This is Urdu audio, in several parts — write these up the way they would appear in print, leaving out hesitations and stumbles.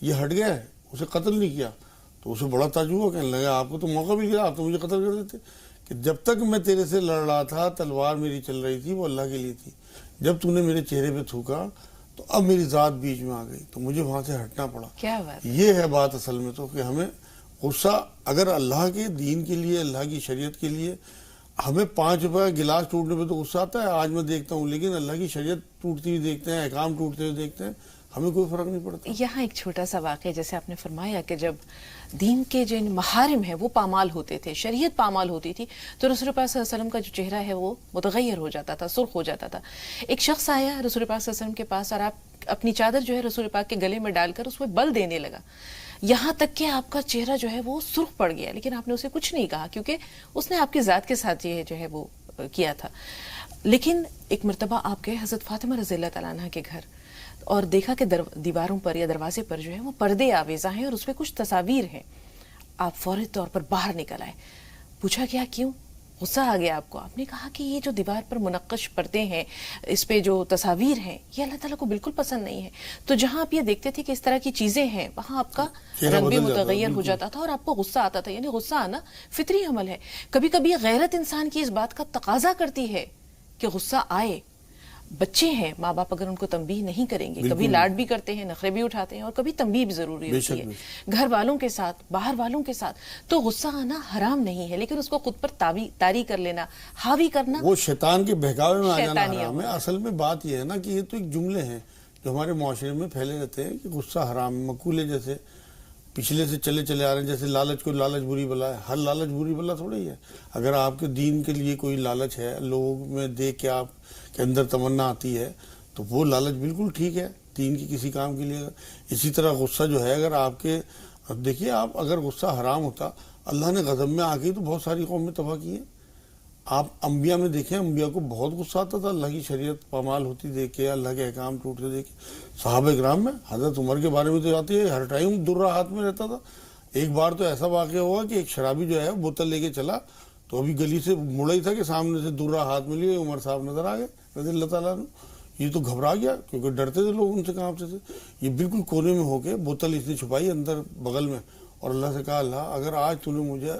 یہ ہٹ گیا ہے, اسے قتل نہیں کیا. تو اسے بڑا تعجب ہوا, کہنے لگا آپ کو تو موقع مل گیا, آپ تو مجھے قتل کر دیتے. کہ جب تک میں تیرے سے لڑ رہا تھا تلوار میری چل رہی تھی وہ اللہ کے لیے تھی, جب تو نے میرے چہرے پہ تھوکا تو اب میری ذات بیچ میں آ گئی تو مجھے وہاں سے ہٹنا پڑا. کیا بات. یہ ہے بات اصل میں تو, کہ ہمیں غصہ اگر اللہ کے دین کے لیے, اللہ کی شریعت کے لیے, ہمیں 5 روپے کا گلاس ٹوٹنے پہ تو غصہ آتا ہے, آج میں دیکھتا ہوں, لیکن اللہ کی شریعت ٹوٹتی ہوئی دیکھتے ہیں, احکام ٹوٹتے ہوئے دیکھتے ہیں, ہمیں کوئی فرق نہیں پڑتا. یہاں ایک چھوٹا سا واقعہ, جیسے آپ نے فرمایا کہ جب دین کے جو محارم ہیں وہ پامال ہوتے تھے, شریعت پامال ہوتی تھی, تو رسول پاک صلی اللہ علیہ وسلم کا جو چہرہ ہے وہ متغیر ہو جاتا تھا, سرخ ہو جاتا تھا. ایک شخص آیا رسول پاک صلی اللہ علیہ وسلم کے پاس اور آپ اپنی چادر جو ہے رسول پاک کے گلے میں ڈال کر اس میں بل دینے لگا, یہاں تک کہ آپ کا چہرہ جو ہے وہ سرخ پڑ گیا, لیکن آپ نے اسے کچھ نہیں کہا کیونکہ اس نے آپ کی ذات کے ساتھ یہ جو ہے وہ کیا تھا. لیکن ایک مرتبہ آپ گئے حضرت فاطمہ رضی اللہ تعالیٰ عنہ کے گھر اور دیکھا کہ دیواروں پر یا دروازے پر جو ہے وہ پردے آویزاں ہیں اور اس پہ کچھ تصاویر ہیں. آپ فوری طور پر باہر نکل آئے, پوچھا کیا, کیوں, غصہ آ گیا آپ کو؟ آپ نے کہا کہ یہ جو دیوار پر منقش پردے ہیں, اس پہ جو تصاویر ہیں, یہ اللہ تعالیٰ کو بالکل پسند نہیں ہے. تو جہاں آپ یہ دیکھتے تھے کہ اس طرح کی چیزیں ہیں, وہاں آپ کا رنگ بھی متغیر ہو جاتا تھا اور آپ کو غصہ آتا تھا. یعنی غصہ آنا فطری عمل ہے. کبھی کبھی غیرت انسان کی اس بات کا تقاضا کرتی ہے کہ غصہ آئے. بچے ہیں, ماں باپ اگر ان کو تنبیہ نہیں کریں گے, کبھی لاڈ بھی کرتے ہیں, نخرے بھی اٹھاتے ہیں, اور کبھی تنبیہ بھی ضروری ہوتی ہے گھر والوں کے ساتھ, باہر والوں کے ساتھ. تو غصہ آنا حرام نہیں ہے, لیکن اس کو خود پر طاری کر لینا, حاوی کرنا, وہ شیطان کے بہکاوے میں آ جانا حرام ہے. اصل میں بات یہ ہے نا کہ یہ تو ایک جملے ہیں جو ہمارے معاشرے میں پھیلے رہتے ہیں کہ غصہ حرام ہے. مقولے جیسے پچھلے سے چلے آ رہے ہیں, جیسے لالچ کو لالچ بری بلا ہے. ہر لالچ بری بلا تھوڑی ہے. اگر آپ کے دین کے لیے کوئی لالچ ہے, لوگوں میں دیکھ کے آپ کے اندر تمنا آتی ہے, تو وہ لالچ بالکل ٹھیک ہے دین کی کسی کام کے لیے. اسی طرح غصہ جو ہے, اگر آپ کے, دیکھیے آپ, اگر غصہ حرام ہوتا, اللہ نے غضب میں آ کے تو بہت ساری قومیں تباہ کی ہیں. آپ انبیاء میں دیکھیں, انبیاء کو بہت غصہ آتا تھا اللہ کی شریعت پامال ہوتی دیکھ کے, اللہ کے احکام ٹوٹتے دیکھ کے. صحابہ کرام میں حضرت عمر کے بارے میں تو آتی ہے, ہر ٹائم درہ ہاتھ میں رہتا تھا. ایک بار تو ایسا واقعہ ہوا کہ ایک شرابی جو ہے بوتل لے کے چلا, تو ابھی گلی سے مڑا ہی تھا کہ سامنے سے درہ ہاتھ میں لیے عمر صاحب نظر آ گئے رضی اللہ تعالیٰ عنہ. یہ تو گھبرا گیا کیونکہ ڈرتے تھے لوگ, ان سے کانپتے تھے. یہ بالکل کونے میں ہو کے بوتل اس نے چھپائی اندر بغل میں, اور اللہ سے کہا, اللہ اگر آج تو نے مجھے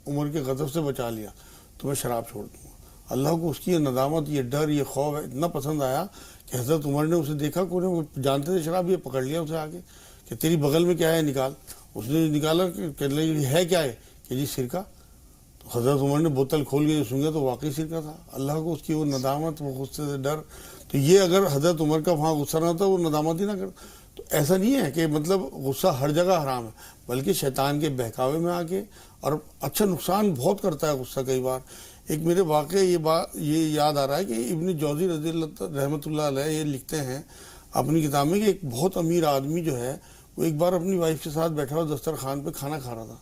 عمر کے غضب سے بچا لیا تو میں شراب چھوڑ دوں گا. اللہ کو اس کی یہ ندامت, یہ ڈر, یہ خوف اتنا پسند آیا کہ حضرت عمر نے اسے دیکھا کونے میں, جانتے تھے شراب, یہ پکڑ لیا اسے آگے کہ تیری بغل میں کیا ہے نکال. اس نے نکالا کہ ہے کیا ہے, کہ جی سرکہ. تو حضرت عمر نے بوتل کھول کے سنگا تو واقعی سرکہ تھا. اللہ کو اس کی وہ ندامت, وہ غصے سے ڈر. تو یہ اگر حضرت عمر کا وہاں غصہ نہ ہوتا, وہ ندامت ہی نہ کرتا. تو ایسا نہیں ہے کہ مطلب غصہ ہر جگہ حرام ہے, بلکہ شیطان کے بہکاوے میں آ کے, اور اچھا نقصان بہت کرتا ہے غصہ کئی بار. ایک میرے واقعہ یہ یاد آ رہا ہے کہ ابن جوزی رضی اللہ رحمۃ اللہ علیہ یہ لکھتے ہیں اپنی کتاب میں کہ ایک بہت امیر آدمی جو ہے وہ ایک بار اپنی وائف کے ساتھ بیٹھا ہوا دسترخوان پہ کھانا کھا رہا تھا.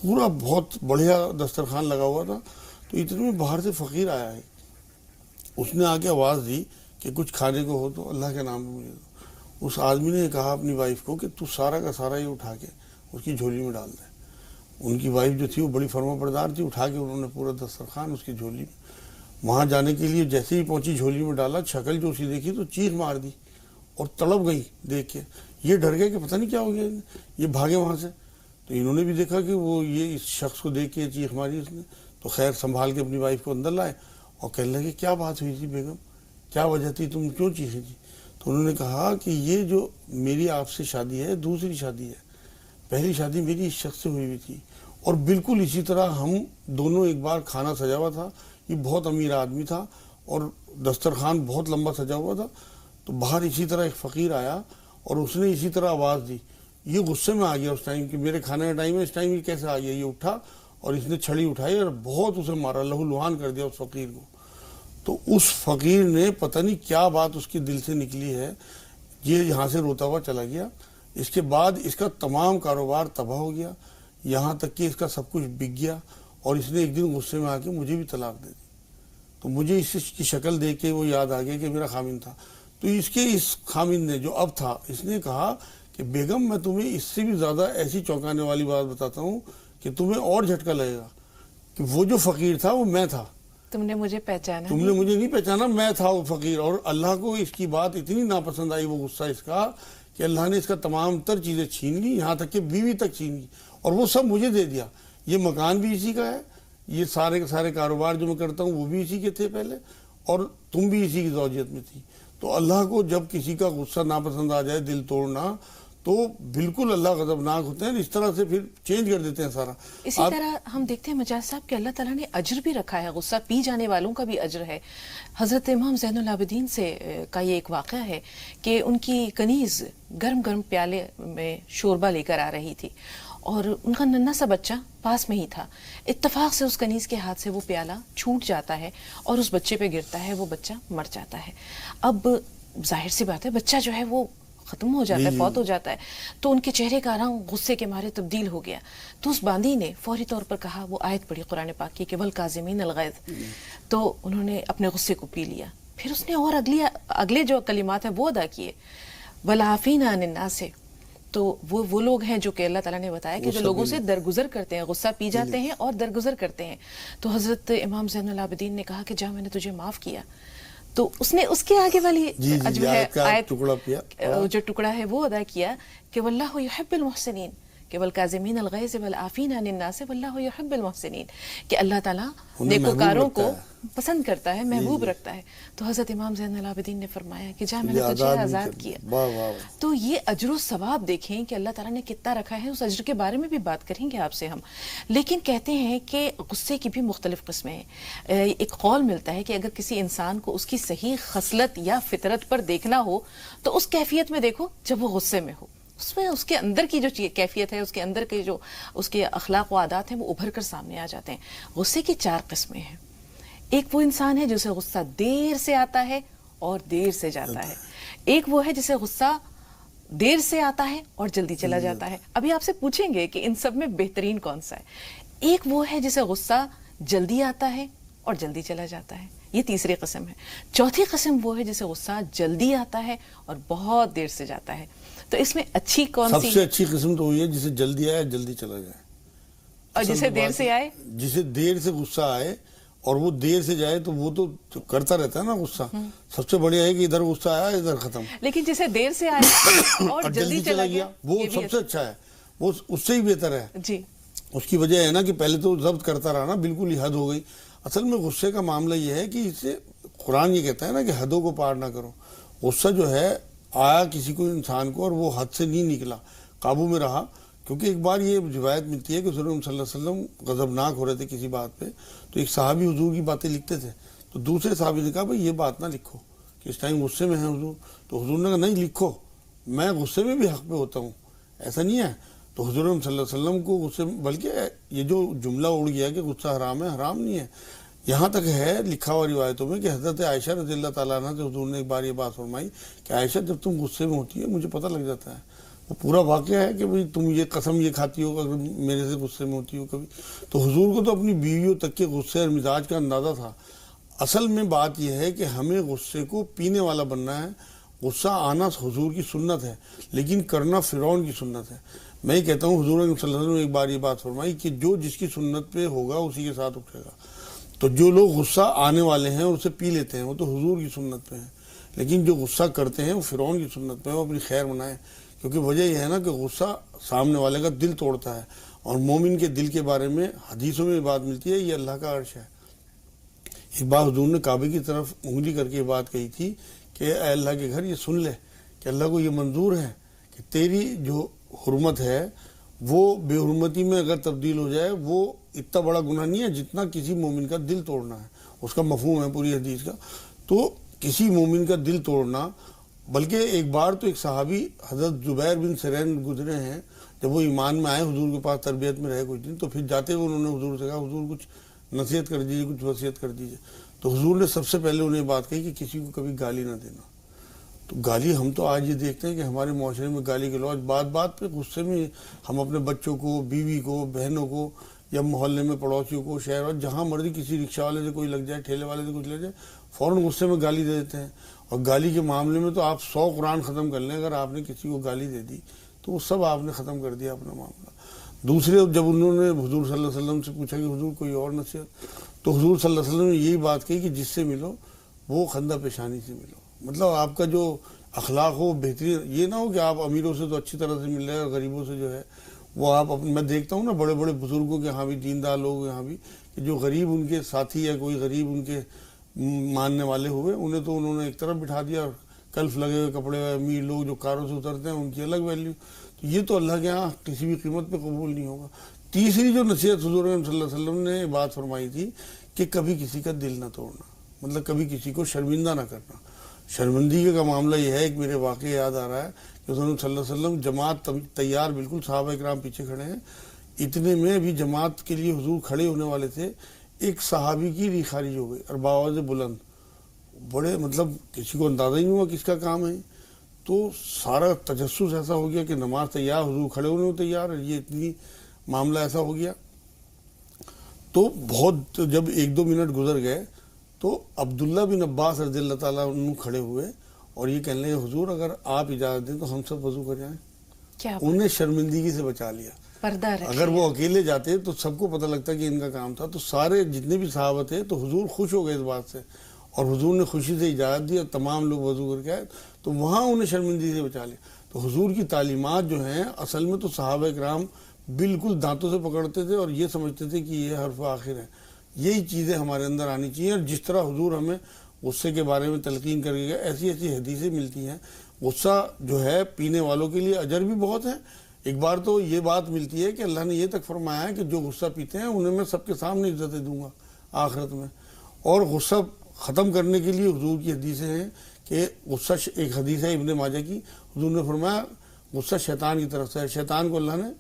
پورا بہت بڑھیا دسترخوان لگا ہوا تھا. تو اتنے میں باہر سے فقیر آیا ہے, اس نے آ کے آواز دی کہ کچھ کھانے کو ہو تو اللہ کے نام پہ مجھے دو. اس آدمی نے کہا اپنی وائف کو کہ تو سارا کا سارا یہ اٹھا کے اس کی جھولی میں ڈال دے. ان کی وائف جو تھی وہ بڑی فرما بردار تھی, اٹھا کے انہوں نے پورا دسترخوان اس کی جھولی میں, وہاں جانے کے لیے جیسے ہی پہنچی جھولی میں ڈالا, شکل جو اسی دیکھی تو چیخ مار دی اور تڑپ گئی دیکھ کے. یہ ڈر گئے کہ پتہ نہیں کیا ہو گیا, یہ بھاگے وہاں سے. تو انہوں نے بھی دیکھا کہ وہ یہ اس شخص کو دیکھ کے چیخ ماری اس نے. تو خیر سنبھال کے اپنی وائف کو اندر لائے اور کہنے لگے کیا بات ہوئی تھی بیگم, کیا وجہ تھی, تم کیوں چیخی تھی. تو انہوں نے کہا کہ یہ جو میری آپ سے شادی ہے دوسری شادی ہے, پہلی شادی میری اس شخص سے ہوئی تھی, اور بالکل اسی طرح ہم دونوں ایک بار کھانا سجا ہوا تھا. یہ بہت امیر آدمی تھا اور دسترخوان بہت لمبا سجا ہوا تھا. تو باہر اسی طرح ایک فقیر آیا اور اس نے اسی طرح آواز دی. یہ غصے میں آ گیا اس ٹائم کہ میرے کھانے کا ٹائم ہے, اس ٹائم یہ کیسے آ گیا. یہ اٹھا اور اس نے چھڑی اٹھائی اور بہت اسے مارا, لہو لہان کر دیا اس فقیر کو. تو اس فقیر نے پتہ نہیں کیا بات اس کے دل سے نکلی ہے, یہ یہاں سے روتا ہوا چلا گیا. اس کے بعد اس کا تمام کاروبار تباہ ہو گیا, یہاں تک کہ اس کا سب کچھ بک گیا. اور اس نے ایک دن غصے میں آ کے مجھے بھی طلاق دے دی. تو مجھے اس کی شکل دیکھ کے وہ یاد آ گیا کہ میرا خامن تھا. تو اس خامن نے جو اب تھا, اس نے کہا کہ بیگم میں تمہیں اس سے بھی زیادہ ایسی چونکانے والی بات بتاتا ہوں کہ تمہیں اور جھٹکا لگے گا, کہ وہ جو فقیر تھا وہ میں تھا. تم نے مجھے پہچانا, تم نے مجھے نہیں پہچانا, میں تھا وہ فقیر. اور اللہ کو اس کی بات اتنی ناپسند آئی, وہ غصہ اس کا, کہ اللہ نے اس کا تمام تر چیزیں چھین لی، یہاں تک کہ بیوی تک چھین لی، اور وہ سب مجھے دے دیا. یہ مکان بھی اسی کا ہے، یہ سارے کے سارے کاروبار جو میں کرتا ہوں وہ بھی اسی کے تھے پہلے، اور تم بھی اسی کی زوجیت میں تھی. تو اللہ کو جب کسی کا غصہ ناپسند آ جائے، دل توڑنا، تو بالکل اللہ غضبناک ہوتے ہیں، اس طرح سے پھر چینج کر دیتے ہیں سارا. اسی طرح ہم دیکھتے ہیں مجاز صاحب کہ اللہ تعالیٰ نے اجر بھی رکھا ہے، غصہ پی جانے والوں کا بھی اجر ہے. حضرت امام زین العابدین سے کا یہ ایک واقعہ ہے کہ ان کی کنیز گرم گرم پیالے میں شوربہ لے کر آ رہی تھی، اور ان کا ننھا سا بچہ پاس میں ہی تھا. اتفاق سے اس کنیز کے ہاتھ سے وہ پیالہ چھوٹ جاتا ہے اور اس بچے پہ گرتا ہے، وہ بچہ مر جاتا ہے. اب ظاہر سی بات ہے بچہ جو ہے وہ ختم ہو جاتا ہے، فوت ہو جاتا ہے. تو ان کے چہرے کا رنگ غصے کے مارے تبدیل ہو گیا. تو اس باندی نے فوری طور پر کہا، وہ آیت پڑھی قرآن پاک کی کہ وَالْقَاظِمِينَ الْغَيْظَ، تو انہوں نے اپنے غصے کو پی لیا. پھر اس نے اور اگلے جو کلمات ہیں وہ ادا کیے، وَالْعَافِينَ عَنِ النَّاسِ. تو وہ لوگ ہیں جو کہ اللہ تعالیٰ نے بتایا کہ جو لوگوں سے درگزر کرتے ہیں، غصہ پی جاتے ہیں اور درگزر کرتے ہیں. تو حضرت امام زین العابدین نے کہا کہ جا میں نے تجھے معاف کیا. تو اس نے اس کے آگے والی جو ہے آیت جو ٹکڑا ہے وہ ادا کیا کہ واللہ یحب المحسنین، کہ والکاظمین الغیظ والعافین عن الناس واللہ یحب المحسنین، کہ اللہ تعالیٰ نیکوکاروں کو پسند کرتا ہے، محبوب رکھتا ہے. تو حضرت امام زین العابدین نے فرمایا کہ جا میں نے تجھے آزاد کیا. تو یہ اجر و ثواب دیکھیں کہ اللہ تعالیٰ نے کتنا رکھا ہے. اس اجر کے بارے میں بھی بات کریں گے آپ سے ہم. لیکن کہتے ہیں کہ غصے کی بھی مختلف قسمیں ہیں. ایک قول ملتا ہے کہ اگر کسی انسان کو اس کی صحیح خصلت یا فطرت پر دیکھنا ہو تو اس کیفیت میں دیکھو جب وہ غصے میں ہو. اس میں اس کے اندر کی جو کیفیت ہے، اس کے اندر کے جو اس کے اخلاق و عادات ہیں وہ ابھر کر سامنے آ جاتے ہیں. غصے کی 4 قسمیں ہیں. ایک وہ انسان ہے جسے غصہ دیر سے آتا ہے اور دیر سے جاتا ہے. ایک وہ ہے جسے غصہ دیر سے آتا ہے اور جلدی چلا جاتا ہے. ابھی آپ سے پوچھیں گے کہ ان سب میں بہترین کون سا ہے. ایک وہ ہے جسے غصہ جلدی آتا ہے اور جلدی چلا جاتا ہے. یہ تیسری قسم ہے. چوتھی قسم وہ ہے جسے غصہ جلدی آتا ہے اور بہت دیر سے جاتا ہے. تو اس میں اچھی کون سی؟ سب سے اچھی قسم تو وہی ہے جسے جلدی آئے جلدی چلا جائے، اور جسے دیر سے آئے، جسے دیر سے غصہ آئے اور وہ دیر سے جائے تو وہ تو کرتا رہتا ہے نا غصہ. سب سے بڑھیا ہے کہ ادھر غصہ آیا ادھر ختم. لیکن جسے دیر سے آئے اور جلدی چلا گیا وہ سب سے اچھا ہے، وہ اس سے ہی بہتر ہے. جی، اس کی وجہ ہے نا کہ پہلے تو ضبط کرتا رہا نا، بالکل ہی حد ہو گئی. اصل میں غصے کا معاملہ یہ ہے کہ اس سے قرآن یہ کہتا ہے نا کہ حدوں کو پار نہ کرو. غصہ جو ہے آیا کسی کو انسان کو اور وہ حد سے نہیں نکلا، قابو میں رہا. کیونکہ ایک بار یہ روایت ملتی ہے کہ حضور صلی اللہ علیہ وسلم غضبناک ہو رہے تھے کسی بات پہ، تو ایک صحابی حضور کی باتیں لکھتے تھے. تو دوسرے صحابی نے کہا بھائی یہ بات نہ لکھو کہ اس ٹائم غصے میں ہیں حضور. تو حضور نے کہا نہیں لکھو، میں غصے میں بھی حق پہ ہوتا ہوں، ایسا نہیں ہے. تو حضور صلی اللہ علیہ وسلم کو غصے میں، بلکہ یہ جو جملہ اڑ گیا کہ غصہ حرام ہے، حرام نہیں ہے. یہاں تک ہے لکھا ہوا روایتوں میں کہ حضرت عائشہ رضی اللہ تعالیٰ عنہ سے حضور نے ایک بار یہ بات فرمائی کہ عائشہ جب تم غصے میں ہوتی ہے مجھے پتہ لگ جاتا ہے. وہ پورا واقعہ ہے کہ بھئی تم یہ قسم یہ کھاتی ہو اگر میرے سے غصے میں ہوتی ہو کبھی. تو حضور کو تو اپنی بیویوں تک کے غصے اور مزاج کا اندازہ تھا. اصل میں بات یہ ہے کہ ہمیں غصے کو پینے والا بننا ہے. غصہ آنا حضور کی سنت ہے لیکن کرنا فرعون کی سنت ہے. میں یہ کہتا ہوں حضور صلی اللہ علیہ وسلم نے ایک بار یہ بات فرمائی کہ جو جس کی سنت پہ ہوگا اسی کے ساتھ اٹھے گا. تو جو لوگ غصہ آنے والے ہیں اسے پی لیتے ہیں وہ تو حضور کی سنت پہ ہیں، لیکن جو غصہ کرتے ہیں وہ فرعون کی سنت پہ ہیں، وہ اپنی خیر منائیں. کیونکہ وجہ یہ ہے نا کہ غصہ سامنے والے کا دل توڑتا ہے، اور مومن کے دل کے بارے میں حدیثوں میں بات ملتی ہے یہ اللہ کا عرش ہے. ایک بار حضور نے کعبے کی طرف انگلی کر کے یہ بات کہی تھی کہ اے اللہ کے گھر یہ سن لے کہ اللہ کو یہ منظور ہے کہ تیری جو حرمت ہے وہ بے حرمتی میں اگر تبدیل ہو جائے وہ اتنا بڑا گناہ نہیں ہے جتنا کسی مومن کا دل توڑنا ہے. اس کا مفہوم ہے پوری حدیث کا. تو کسی مومن کا دل توڑنا، بلکہ ایک بار تو ایک صحابی حضرت زبیر بن سرین گزرے ہیں، جب وہ ایمان میں آئے حضور کے پاس تربیت میں رہے کچھ دن، تو پھر جاتے ہوئے انہوں نے حضور سے کہا حضور کچھ نصیحت کر دیجیے، کچھ وصیت کر دیجیے. تو حضور نے سب سے پہلے انہیں بات کہی کہ کسی کو کبھی گالی نہ دینا. تو گالی ہم تو آج یہ دیکھتے ہیں کہ ہمارے معاشرے میں گالی گلوچ بات بات پہ غصے میں ہم اپنے بچوں کو، بیوی کو، بہنوں کو، یا محلے میں پڑوسیوں کو، شہر جہاں مرضی کسی رکشہ والے سے کوئی لگ جائے، ٹھیلے والے سے کچھ لگ جائے، فوراً غصے میں گالی دے دیتے ہیں. اور گالی کے معاملے میں تو آپ 100 قرآن ختم کر لیں، اگر آپ نے کسی کو گالی دے دی تو وہ سب آپ نے ختم کر دیا اپنا معاملہ. دوسرے جب انہوں نے حضور صلی اللہ علیہ وسلم سے پوچھا کہ حضور کوئی اور نصیحت، تو حضور صلی اللہ علیہ وسلم نے یہی بات کہی کہ جس سے ملو وہ خندہ پیشانی سے ملو. مطلب آپ کا جو اخلاق ہو بہترین، یہ نہ ہو کہ آپ امیروں سے تو اچھی طرح سے مل رہے ہیں اور غریبوں سے جو ہے وہ آپ میں دیکھتا ہوں نا بڑے بڑے بزرگوں کے یہاں بھی، دیندار لوگ یہاں بھی، کہ جو غریب ان کے ساتھی یا کوئی غریب ان کے ماننے والے ہوئے، انہیں تو انہوں نے ایک طرف بٹھا دیا، اور کلف لگے ہوئے کپڑے امیر لوگ جو کاروں سے اترتے ہیں ان کی الگ ویلیو. تو یہ تو اللہ کے یہاں کسی بھی قیمت پہ قبول نہیں ہوگا. تیسری جو نصیحت حضور صلی اللہ علیہ وسلم نے بات فرمائی تھی کہ کبھی کسی کا دل نہ توڑنا، مطلب کبھی کسی کو شرمندہ نہ کرنا. شرمندگی کا معاملہ یہ ہے، ایک میرے واقعہ یاد آ رہا ہے کہ حضور صلی اللہ علیہ وسلم جماعت تیار، بالکل صحابہ اکرام پیچھے کھڑے ہیں، اتنے میں بھی جماعت کے لیے حضور کھڑے ہونے والے تھے، ایک صحابی کی ریح خارج ہو گئی اور بآواز بلند، بڑے مطلب کسی کو اندازہ ہی نہیں ہوا کس کا کام ہے. تو سارا تجسس ایسا ہو گیا کہ نماز تیار، حضور کھڑے ہونے کو تیار، یہ اتنی معاملہ ایسا ہو گیا. تو بہت جب 1-2 منٹ گزر گئے تو عبداللہ بن عباس رضی اللہ تعالیٰ عنہ کھڑے ہوئے اور یہ کہنے لگے حضور اگر آپ اجازت دیں تو ہم سب وضو کر جائیں. انہیں شرمندگی سے بچا لیا. اگر وہ اکیلے جاتے تو سب کو پتہ لگتا کہ ان کا کام تھا. تو سارے جتنے بھی صحابہ تھے تو حضور خوش ہو گئے اس بات سے، اور حضور نے خوشی سے اجازت دی اور تمام لوگ وضو کر کے آئے، تو وہاں انہیں شرمندگی سے بچا لیا. تو حضور کی تعلیمات جو ہیں اصل میں تو صحابہ کرام بالکل دانتوں سے پکڑتے تھے اور یہ سمجھتے تھے کہ یہ حرف آخر ہے. یہی چیزیں ہمارے اندر آنی چاہیے. اور جس طرح حضور ہمیں غصے کے بارے میں تلقین کر کے گئے، ایسی ایسی حدیثیں ملتی ہیں. غصہ جو ہے پینے والوں کے لیے اجر بھی بہت ہے. ایک بار تو یہ بات ملتی ہے کہ اللہ نے یہ تک فرمایا ہے کہ جو غصہ پیتے ہیں انہیں میں سب کے سامنے عزتیں دوں گا آخرت میں. اور غصہ ختم کرنے کے لیے حضور کی حدیثیں ہیں کہ غصہ، ایک حدیث ہے ابن ماجہ کی، حضور نے فرمایا غصہ شیطان کی طرف سے ہے. شیطان کو اللہ نے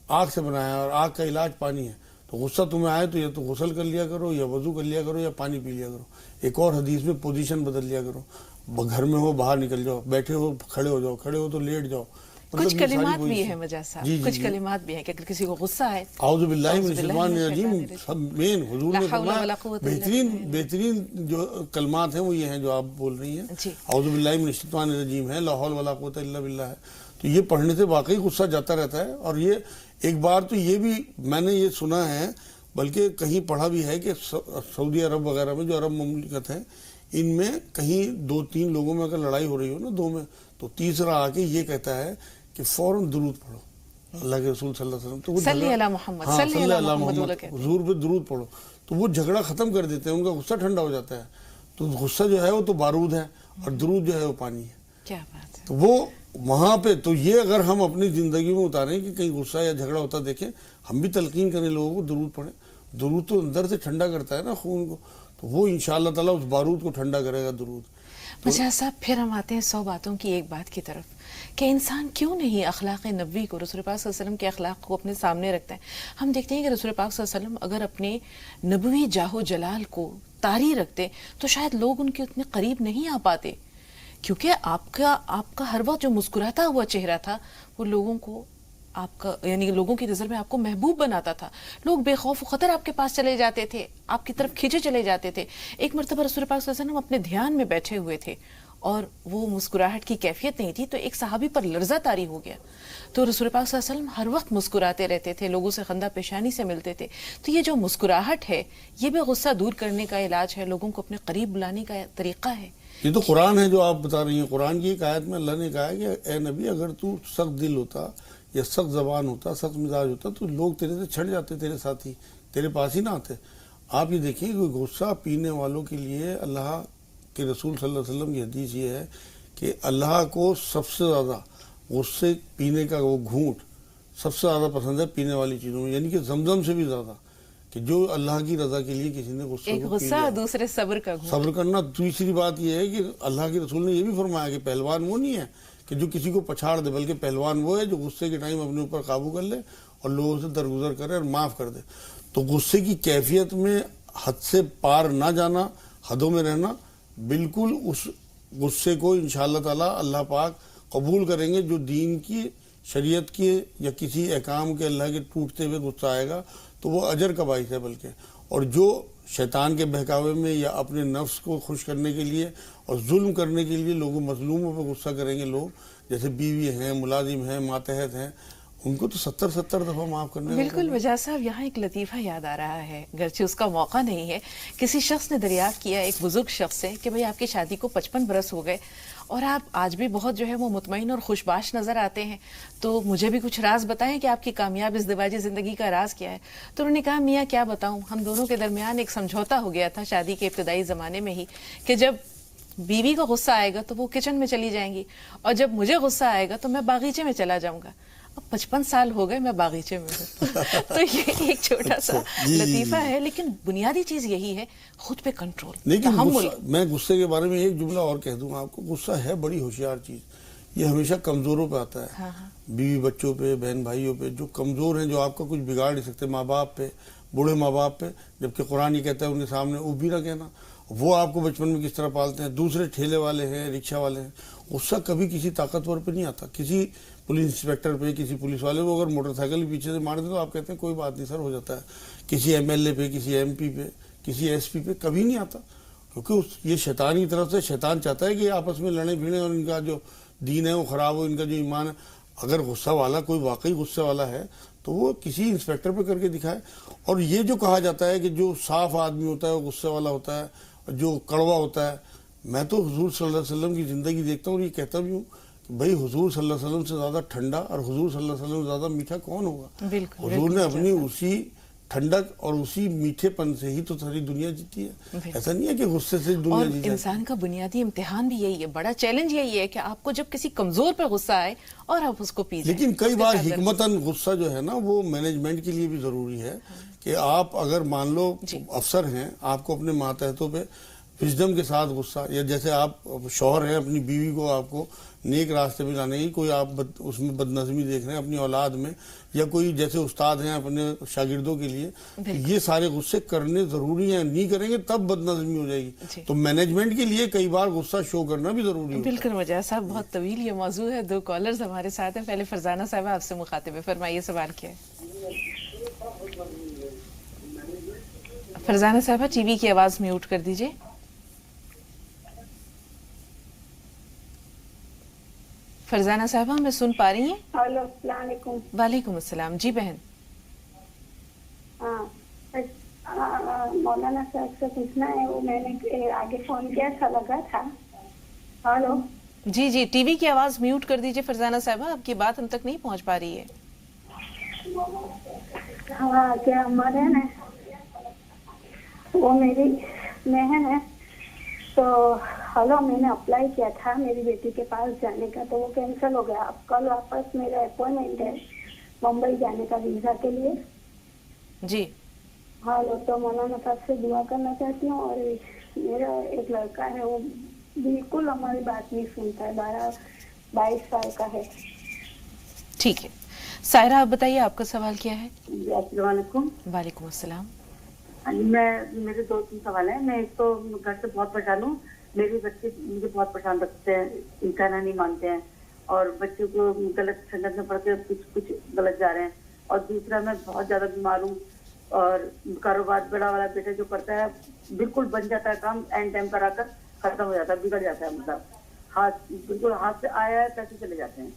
آگ سے بنایا اور آگ کا علاج پانی ہے. تو غصہ تمہیں آئے تو یا تو غسل کر لیا کرو یا وضو کر لیا کرو یا پانی پی لیا کرو. ایک اور حدیث میں پوزیشن بدل لیا کرو، گھر میں ہو باہر نکل جاؤ، بیٹھے ہو کھڑے ہو جاؤ، کھڑے ہو تو لیٹ جاؤ. کچھ کلمات بھی ہیں مجاز صاحب، کچھ کلمات بھی ہیں کہ اگر کسی کو غصہ ہے اعوذ باللہ من الشیطان الرجیم، سب مین حضور نے فرمایا بہترین جو کلمات ہیں وہ یہ ہیں جو آپ بول رہی ہیں. اعوذ باللہ من الشیطان الرجیم ہے، لا حول ولا قوت الا باللہ ہے. تو یہ پڑھنے سے واقعی غصہ جاتا رہتا ہے. اور یہ ایک بار تو یہ بھی میں نے یہ سنا ہے، بلکہ کہیں پڑھا بھی ہے کہ سعودی عرب وغیرہ میں جو عرب مملکت ہیں ان میں کہیں 2-3 لوگوں میں اگر لڑائی ہو رہی ہو نا، 2 میں، تو تیسرا آ کے یہ کہتا ہے کہ فوراً درود پڑھو اللہ کے رسول صلی اللہ علیہ وسلم. تو صلی اللہ محمد، صلی اللہ محمد، حضور پہ درود پڑھو. تو وہ جھگڑا ختم کر دیتے ہیں، ان کا غصہ ٹھنڈا ہو جاتا ہے. تو غصہ جو ہے وہ تو بارود ہے اور درود جو ہے وہ پانی ہے. کیا بات ہے. تو وہ وہاں پہ تو یہ اگر ہم اپنی زندگی میں اتاریں کہ کہیں غصہ یا جھگڑا ہوتا دیکھیں، ہم بھی تلقین کریں لوگوں کو درود پڑھیں. درود تو اندر سے ٹھنڈا کرتا ہے نا خون کو، تو وہ انشاءاللہ تعالیٰ اس بارود کو ٹھنڈا کرے گا درود. مجاز صاحب پھر ہم آتے ہیں 100 باتوں کی ایک بات کی طرف کہ انسان کیوں نہیں اخلاق نبوی کو، رسول پاک صلی اللہ علیہ وسلم کے اخلاق کو اپنے سامنے رکھتا ہے. ہم دیکھتے ہیں کہ رسول پاک صلی اللہ علیہ وسلم اگر اپنے نبوی جاہ و جلال کو طاری رکھتے تو شاید لوگ ان کے اتنے قریب نہیں آ پاتے، کیونکہ آپ کا ہر وقت جو مسکراتا ہوا چہرہ تھا وہ لوگوں کو آپ کا، یعنی لوگوں کی نظر میں آپ کو محبوب بناتا تھا. لوگ بے خوف و خطر آپ کے پاس چلے جاتے تھے، آپ کی طرف کھینچے چلے جاتے تھے. ایک مرتبہ رسول پاک صلی اللہ علیہ وسلم اپنے دھیان میں بیٹھے ہوئے تھے اور وہ مسکراہٹ کی کیفیت نہیں تھی، تو ایک صحابی پر لرزہ طاری ہو گیا. تو رسول پاک صلی اللہ علیہ وسلم ہر وقت مسکراتے رہتے تھے، لوگوں سے خندہ پیشانی سے ملتے تھے. تو یہ جو مسکراہٹ ہے یہ بھی غصہ دور کرنے کا علاج ہے، لوگوں کو اپنے قریب بلانے کا طریقہ ہے. یہ تو قرآن ہے جو آپ بتا رہی ہیں. قرآن کی ایک آیت میں اللہ نے کہا ہے کہ اے نبی اگر تو سخت دل ہوتا یا سخت زبان ہوتا، سخت مزاج ہوتا، تو لوگ تیرے سے چھڑ جاتے، تیرے ساتھی تیرے پاس ہی نہ آتے. آپ یہ دیکھیں کہ غصہ پینے والوں کے لیے اللہ کہ رسول صلی اللہ علیہ وسلم کی حدیث یہ ہے کہ اللہ کو سب سے زیادہ غصے پینے کا وہ گھونٹ سب سے زیادہ پسند ہے پینے والی چیزوں میں، یعنی کہ زمزم سے بھی زیادہ، کہ جو اللہ کی رضا کے لیے کسی نے غصہ ایک غصہ دوسرے صبر کا گھونٹ. صبر کرنا. دوسری بات یہ ہے کہ اللہ کے رسول نے یہ بھی فرمایا کہ پہلوان وہ نہیں ہے کہ جو کسی کو پچھاڑ دے، بلکہ پہلوان وہ ہے جو غصے کے ٹائم اپنے اوپر قابو کر لے اور لوگوں سے درگزر کرے اور معاف کر دے. تو غصے کی کیفیت میں حد سے پار نہ جانا، حدوں میں رہنا، بالکل اس غصے کو انشاءاللہ تعالی اللہ پاک قبول کریں گے. جو دین کی، شریعت کے یا کسی احکام کے اللہ کے ٹوٹتے ہوئے غصہ آئے گا تو وہ اجر کا باعث ہے بلکہ. اور جو شیطان کے بہکاوے میں یا اپنے نفس کو خوش کرنے کے لیے اور ظلم کرنے کے لیے لوگوں مظلوموں پہ غصہ کریں گے، لوگ جیسے بیوی ہیں، ملازم ہیں، ماتحت ہیں، ان کو تو 70 دفعہ معاف کرنے بالکل وجاہ صاحب، یہاں ایک لطیفہ یاد آ رہا ہے، گرچہ اس کا موقع نہیں ہے. کسی شخص نے دریافت کیا ایک بزرگ شخص سے کہ بھئی آپ کی شادی کو 55 برس ہو گئے اور آپ آج بھی بہت جو ہے وہ مطمئن اور خوش باش نظر آتے ہیں، تو مجھے بھی کچھ راز بتائیں کہ آپ کی کامیاب ازدواجی زندگی کا راز کیا ہے. تو انہوں نے کہا میاں کیا بتاؤں، ہم دونوں کے درمیان ایک سمجھوتا ہو گیا تھا شادی کے ابتدائی زمانے میں ہی کہ جب بیوی کو غصہ آئے گا تو وہ کچن میں چلی جائیں گی اور جب مجھے غصہ آئے گا تو میں باغیچے میں چلا جاؤں گا. اب 55 سال ہو گئے میں باغیچے میں ہوں. تو یہ ایک چھوٹا سا لطیفہ ہے، لیکن بنیادی چیز یہی ہے خود پہ کنٹرول. لیکن میں غصے کے بارے میں ایک جملہ اور کہہ دوں آپ کو، غصہ ہے بڑی ہوشیار چیز، یہ ہمیشہ کمزوروں پہ آتا ہے. بیوی بچوں پہ، بہن بھائیوں پہ، جو کمزور ہیں، جو آپ کا کچھ بگاڑ نہیں سکتے، ماں باپ پہ، بوڑھے ماں باپ پہ، جبکہ قرآن یہ کہتا ہے ان کے سامنے او بھی نہ کہنا. وہ آپ کو بچپن میں کس طرح پالتے ہیں. دوسرے ٹھیلے والے ہیں، رکشہ والے ہیں. غصہ کبھی کسی طاقتور پہ نہیں آتا. کسی پولیس انسپیکٹر پہ، کسی پلیس والے کو اگر موٹر سائیکل پیچھے سے مار دے تو آپ کہتے ہیں کوئی بات نہیں سر، ہو جاتا ہے. کسی ایم ایل اے پہ، کسی ایم پی پہ، کسی ایس پی پہ کبھی نہیں آتا، کیونکہ یہ شیطان کی طرف سے. شیطان چاہتا ہے کہ آپس میں لڑیں بھیڑیں اور ان کا جو دین ہے وہ خراب ہو، ان کا جو ایمان ہے. اگر غصہ والا کوئی واقعی غصے والا ہے تو وہ کسی انسپیکٹر پہ کر کے دکھائے. اور یہ جو کہا جاتا ہے کہ جو صاف آدمی ہوتا ہے وہ غصے والا ہوتا ہے، جو کڑوا ہوتا ہے. میں تو حضور صلی اللہ علیہ وسلم کی زندگی دیکھتا ہوں اور یہ کہتا بھی ہوں کہ بھئی حضور صلی اللہ علیہ وسلم سے زیادہ ٹھنڈا اور حضور صلی اللہ علیہ وسلم سے زیادہ میٹھا کون ہوگا. حضور نے اپنی اسی ٹھنڈک اور اسی میٹھے پن سے ہی تو ساری دنیا جیتی ہے. ایسا نہیں ہے کہ غصے سے دنیا اور جیتی ہے. انسان کا بنیادی امتحان بھی یہی ہے، بڑا چیلنج یہی ہے کہ آپ کو جب کسی کمزور پہ غصہ آئے اور آپ اس کو پی جائیں. لیکن کئی بار حکمتاً غصہ جو ہے نا وہ مینجمنٹ کے لیے بھی ضروری ہے کہ آپ اگر مان لو افسر ہیں، آپ کو اپنے ماتحتوں پہ وزڈم کے ساتھ غصہ، یا جیسے آپ شوہر ہیں اپنی بیوی کو آپ کو نیک راستے پہ لانے کی، کوئی آپ اس میں بد نظمی دیکھ رہے ہیں اپنی اولاد میں، یا کوئی جیسے استاد ہیں اپنے شاگردوں کے لیے، یہ سارے غصے کرنے ضروری ہیں. نہیں کریں گے تب بد نظمی ہو جائے گی. تو مینجمنٹ کے لیے کئی بار غصہ شو کرنا بھی ضروری ہے. بالکل مجاز صاحب، بہت طویل یہ موضوع ہے. 2 کالرز ہمارے ساتھ ہیں. پہلے فرزانہ صاحبہ آپ سے مخاطب ہے، فرمائیے سوال کیا ہے. فرزانہ صاحبہ ٹی وی کی آواز میوٹ کر دیجئے. فرزانہ صاحبہ ہمیں سن پا رہی ہیں؟ ہیلو، السلام علیکم. وعلیکم السلام. جی بہن. مولانا صاحب سے پوچھنا ہے، وہ میں نے آگے فون کیا تھا، لگا تھا. ہیلو. جی جی، ٹی وی کی آواز میوٹ کر دیجئے فرزانہ صاحبہ، آپ کی بات ہم تک نہیں پہنچ پا رہی ہے. ہاں، کیا ہمارے نا وہ میری بہن ہے، تو ہلو میں نے اپلائی کیا تھا میری بیٹی کے پاس جانے کا، تو وہ کینسل ہو گیا. اب کل واپس میرا اپوائنٹمنٹ ہے ممبئی جانے کا ویزا کے لیے. جی ہلو، تو مولانا صاحب سے دعا کرنا چاہتی ہوں. اور میرا ایک لڑکا ہے، وہ بالکل ہماری بات نہیں سنتا ہے، 22 سال کا ہے. ٹھیک ہے. سائرہ آپ بتائیے آپ کا سوال کیا ہے. السلام علیکم. وعلیکم السلام. میرے 2-3 سوال ہیں. میں ایک تو گھر سے بہت پریشان ہوں. میرے بچے مجھے بہت پریشان رکھتے ہیں، ان کہنا نہیں مانتے ہیں، اور بچوں کو غلط سنگت میں پڑھ کے کچھ غلط جا رہے ہیں. اور دوسرا میں بہت زیادہ بیمار ہوں، اور کاروبار بڑا والا بیٹا جو کرتا ہے بالکل بن جاتا ہے کام، اینڈ ٹائم کرا کر ختم ہو جاتا ہے، بگڑ جاتا ہے. مطلب بالکل ہاتھ سے آیا ہے پیسے چلے جاتے ہیں.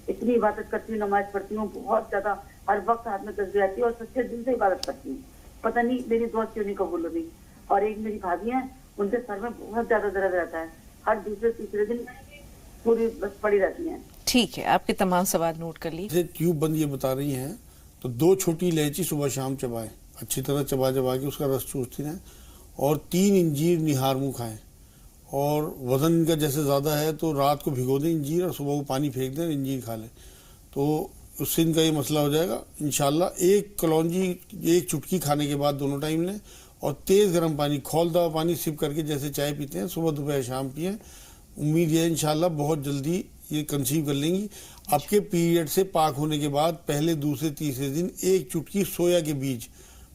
اتنی عبادت کرتی ہوں، نماز پڑھتی ہوں بہت زیادہ، ہر وقت ہاتھ میں تصویر آتی ہے اور سچے دل سے عبادت کرتی ہوں. پتہ نہیں میری دعا کیوں نہیں قبول ہو رہی. اور ایک میری بھابھی ہیں، ان کے سر میں بہت زیادہ درد رہتا ہے، ہر دوسرے تیسرے دن پوری بس پڑی رہتی ہیں. ٹھیک ہے، آپ کے تمام سوال نوٹ کر لی. ٹیوب بند یہ بتا رہی ہیں تو 2 چھوٹی الائچی صبح شام چبائیں، اچھی طرح چبا کے اس کا رس چوستی رہیں، اور 3 انجیر نہار منہ کھائیں. اور وزن ان کا جیسے زیادہ ہے تو رات کو بھگو دیں انجیر اور صبح کو پانی پھینک دیں، انجیر کھا لیں، تو اس سے ان کا یہ مسئلہ ہو جائے گا انشاءاللہ. 1 کلونجی 1 چٹکی کھانے کے بعد دونوں ٹائم لیں، اور تیز گرم پانی، کھولتا ہوا پانی سپ کر کے جیسے چائے پیتے ہیں صبح دوپہر شام پئیں. امید یہ انشاءاللہ بہت جلدی یہ کنسیو کر لیں گی. آپ کے پیریڈ سے پاک ہونے کے بعد پہلے دوسرے تیسرے دن 1 چٹکی سویا کے بیج،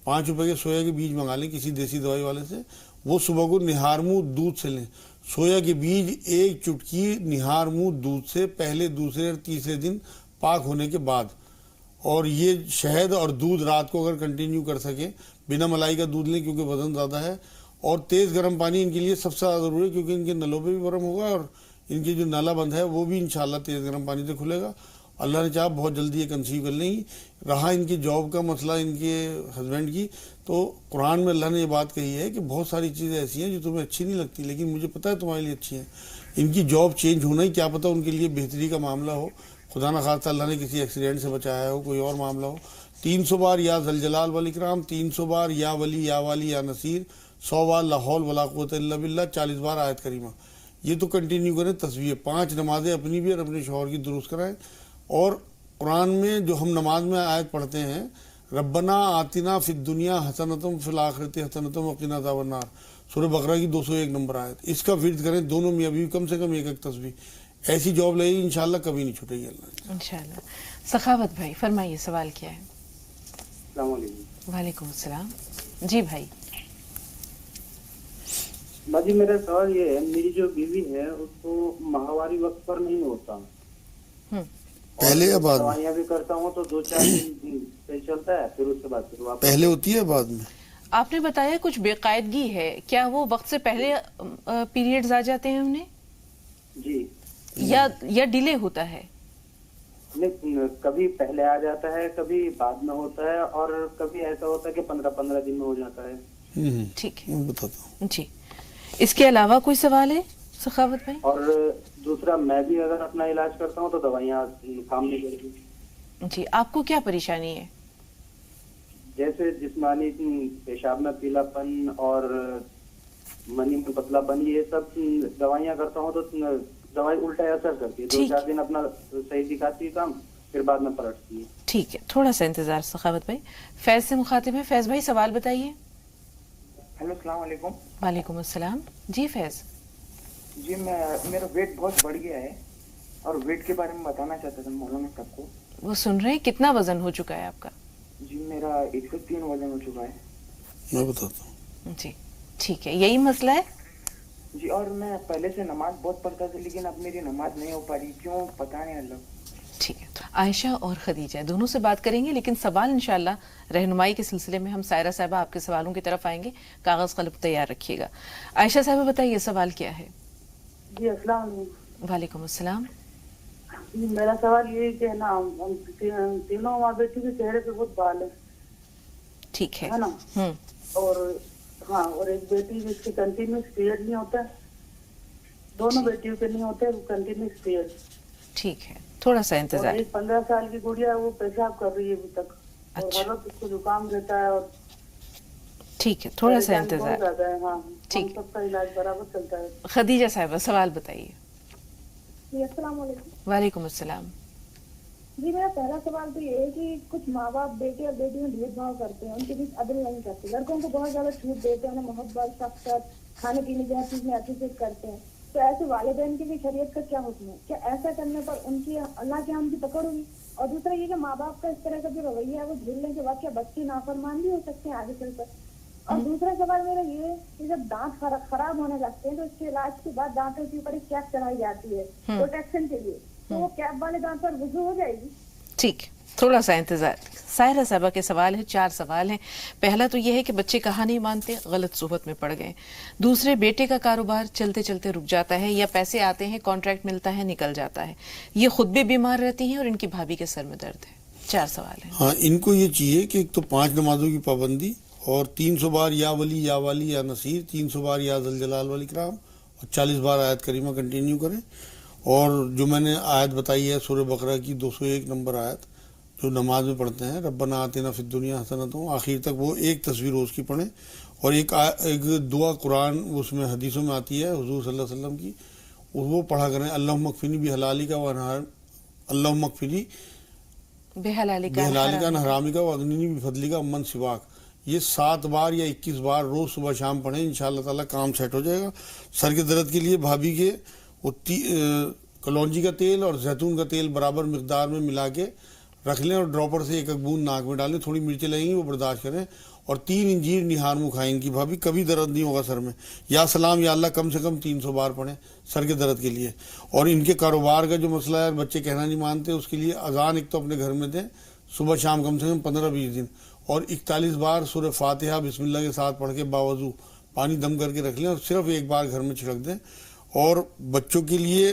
5 روپے کے سویا کے بیج منگا لیں کسی دیسی دوائی والے سے، وہ صبح کو نہار منہ دودھ سے لیں. سویا کے بیج 1 چٹکی نہار منہ دودھ سے پہلے دوسرے اور تیسرے دن پاک ہونے کے بعد. اور یہ شہد اور دودھ رات کو اگر کنٹینیو کر سکیں، بنا ملائی کا دودھ لیں کیونکہ وزن زیادہ ہے. اور تیز گرم پانی ان کے لیے سب سے زیادہ ضروری ہے کیونکہ ان کے نلوں پہ بھی گرم ہوگا، اور ان کی جو نالا بند ہے وہ بھی انشاءاللہ تیز گرم پانی سے کھلے گا. اللہ نے چاہا بہت جلدی یہ کنسیو کر لیں گی. رہا ان کی جاب کا مسئلہ ان کے ہسبینڈ کی، تو قرآن میں اللہ نے یہ بات کہی ہے کہ بہت ساری چیزیں ایسی ہیں جو تمہیں اچھی نہیں لگتی لیکن مجھے پتہ ہے تمہارے لیے اچھی ہیں. ان کی جاب چینج ہونا ہی کیا پتہ ان کے لیے بہتری کا معاملہ ہو، خدا نہ خواستہ اللہ نے کسی ایکسیڈنٹ سے بچایا ہو، کوئی اور معاملہ ہو. 300 بار یا ذوالجلال والاکرام، 300 بار یا ولی یا والی یا نصیر، 100 بار لا حول ولا قوت الا باللہ، 40 بار آیت کریمہ. یہ تو کنٹینیو کریں. تصویر 5 نمازیں اپنی بھی اور اپنے شوہر کی درست کرائیں. اور قرآن میں جو ہم نماز میں آیت پڑھتے ہیں، ربنا آتنا فی الدنیا حسنۃ فی الآخرۃ حسنۃ وقنا عذاب النار، سورہ بقرہ کی 201 نمبر آیت. اس کا ورد کریں دونوں میاں بیوی، کم سے کم ایک تصویر. ایسی جاب لے گی انشاءاللہ کبھی نہیں چھوٹے گی اللہ. انشاءاللہ. سخاوت بھائی فرمائیے، سوال کیا ہے؟ السلام علیکم. وعلیکم السلام. جی بھائی. باجی میرا سوال یہ ہے، میری جو بیوی ہے اس کو ماہواری وقت پر نہیں ہوتا، پہلے یا بعد میں؟ دوائیاں بھی کرتا ہوں تو 2-4 دن صحیح چلتا ہے، پھر اس کے بعد پھر واپس. پہلے ہوتی ہے بعد میں؟ آپ نے بتایا کچھ بے قاعدگی ہے، کیا وہ وقت سے پہلے پیریڈز آ جاتے ہیں انہیں جی، یا ڈیلے ہوتا ہے؟ کبھی پہلے آ جاتا ہے، کبھی بعد میں ہوتا ہے، اور کبھی ایسا ہوتا ہے کہ 15 دن میں ہو جاتا ہے. ٹھیک ہے، میں بتاتا ہوں. جی. اس کے علاوہ کوئی سوال ہے سخاوت بھائی؟ اور دوسرا، میں بھی اگر اپنا علاج کرتا ہوں تو دوائیاں کام نہیں کرتی. جی. آپ کو کیا پریشانی ہے؟ جیسے جسمانی پیشاب میں پیلا پن اور منی میں پتلا پن، یہ سب دوائیاں کرتا ہوں تو دوائی الٹا اثر کرتی ہے. 2-4 دن اپنا صحیح دکھاتی ہے کام، پھر بعد میں پلٹتی ہے. ٹھیک ہے، تھوڑا سا انتظار سخاوت بھائی. فیض سے مخاطب ہے. فیض بھائی سوال بتائیے. ہیلو، السلام علیکم. وعلیکم السلام. جی فیض. جی میرا ویٹ بہت بڑھ گیا ہے اور ویٹ کے بارے میں بتانا چاہتا تھا معلوم ہے سب کو. وہ سن رہے ہیں. کتنا وزن ہو چکا ہے آپ کا؟ جی میرا 103 وزن ہو چکا ہے. میں بتاتا ہوں. جی ٹھیک ہے، یہی مسئلہ ہے. جی، اور میں پہلے سے نماز بہت پڑھتا تھا لیکن اب میری نماز نہیں ہو پا رہی، کیوں پتہ نہیں اللہ. ٹھیک ہے، عائشہ اور خدیجہ دونوں سے بات کریں گے، لیکن سوال انشاءاللہ رہنمائی کے سلسلے میں ہم سائرہ صاحبہ آپ کے سوالوں کی طرف آئیں گے. کاغذ قلم تیار رکھیے گا. عائشہ صاحبہ بتائیے سوال کیا ہے؟ جی السلام علیکم. وعلیکم السلام. میرا سوال یہ ہے کہ نا تینوں ماں بیٹی کے چہرے پہ بہت بال ہے. ٹھیک ہے نا. اور ہاں، اور ایک بیٹی جس کی کنٹینیوس پیریڈ نہیں ہوتا ہے، دونوں بیٹیوں کے نہیں ہوتے کنٹینیوس پیریڈ. ٹھیک ہے، تھوڑا سا انتظار. ایک 15 سال کی گڑیا وہ پیشاب کر رہی ہے ابھی تک، اور ہر وقت اس کو زکام رہتا ہے. اور ٹھیک ہے، تھوڑا سا انتظار. ہاں ٹھیک، سب کا علاج برابر چلتا ہے. خدیجہ صاحبہ سوال بتائیے. جی السلام علیکم. وعلیکم السلام. جی میرا پہلا سوال تو یہ ہے کہ کچھ ماں باپ بیٹے اور بیٹی میں بھید بھاؤ کرتے ہیں، ان کے بیچ عدل نہیں کرتے. لڑکوں کو بہت زیادہ چھوٹ دیتے ہیں، انہیں محبت، شفقت، کھانے پینے کی ہر چیز میں اچھے سے کرتے ہیں. تو ایسے والدین کی بھی شریعت کا کیا حکم ہے؟ کیا ایسا کرنے پر ان کی اللہ کے ہم کی پکڑ ہوگی؟ اور دوسرا یہ کہ ماں باپ کا اس طرح کا جو رویہ ہے وہ جھیلنے کے بعد کیا بچے نافرمان بھی ہو سکتے ہیں آگے چل کر؟ اور دوسرا سوال میرا یہ ہے کہ جب دانت خراب ہونے لگتے ہیں تو اس کے علاج کے بعد دانتوں کے اوپر ایک کیپ چڑھائی جاتی ہے پروٹیکشن کے لیے، تو وہ کیپ والے دانت پر وضو ہو جائے گی؟ ٹھیک، تھوڑا سا انتظار. سائرہ صاحبہ کے سوال ہیں. 4 سوال ہیں. پہلا تو یہ ہے کہ بچے کہا نہیں مانتے، غلط صحبت میں پڑ گئے. دوسرے، بیٹے کا کاروبار چلتے چلتے رک جاتا ہے یا پیسے آتے ہیں، کانٹریکٹ ملتا ہے، نکل جاتا ہے. یہ خود بھی بیمار رہتی ہیں اور ان کی بھابھی کے سر میں درد ہے. 4 سوال ہیں. ہاں، ان کو یہ چاہیے کہ ایک تو 5 نمازوں کی پابندی، اور 300 بار یا ولی یا والی یا نصیر، 300 بار یا ذوالجلال والاکرام، اور 40 بار آیت کریمہ کنٹینیو کریں. اور جو میں نے آیت بتائی ہے سورہ بقرہ کی 201 نمبر آیت جو نماز میں پڑھتے ہیں، ربنا آتنا فی الدنیا حسنۃ، آخر تک وہ ایک تصویر روز کی پڑھیں. اور ایک دعا قرآن اس میں حدیثوں میں آتی ہے حضور صلی اللہ علیہ وسلم کی، وہ پڑھا کریں. اللہم اکفنی بحلالک و اللہم اکفنی بحلالک عن حرامک واغننی بفضلک عمن سواک. یہ 7 بار یا 21 بار روز صبح شام پڑھیں، انشاءاللہ تعالیٰ کام سیٹ ہو جائے گا. سر کے درد کے لیے بھابھی کے وہ کلونجی کا تیل اور زیتون کا تیل برابر مقدار میں ملا کے رکھ لیں اور ڈراپر سے 1 بوند ناک میں ڈالیں. تھوڑی مرچیں لگیں گی وہ برداشت کریں. اور 3 انجیر نہار منہ کھائیں ان کی بھابھی، کبھی درد نہیں ہوگا سر میں. یا سلام یا اللہ کم سے کم 300 بار پڑھیں سر کے درد کے لیے. اور ان کے کاروبار کا جو مسئلہ ہے، بچے کہنا نہیں مانتے، اس کے لیے اذان ایک تو اپنے گھر میں دیں صبح شام کم سے کم 15-20 دن، اور 41 بار سورہ فاتحہ بسم اللہ کے ساتھ پڑھ کے باوضو پانی دم کر کے رکھ لیں اور صرف 1 بار گھر میں چھڑک دیں. اور بچوں کے لیے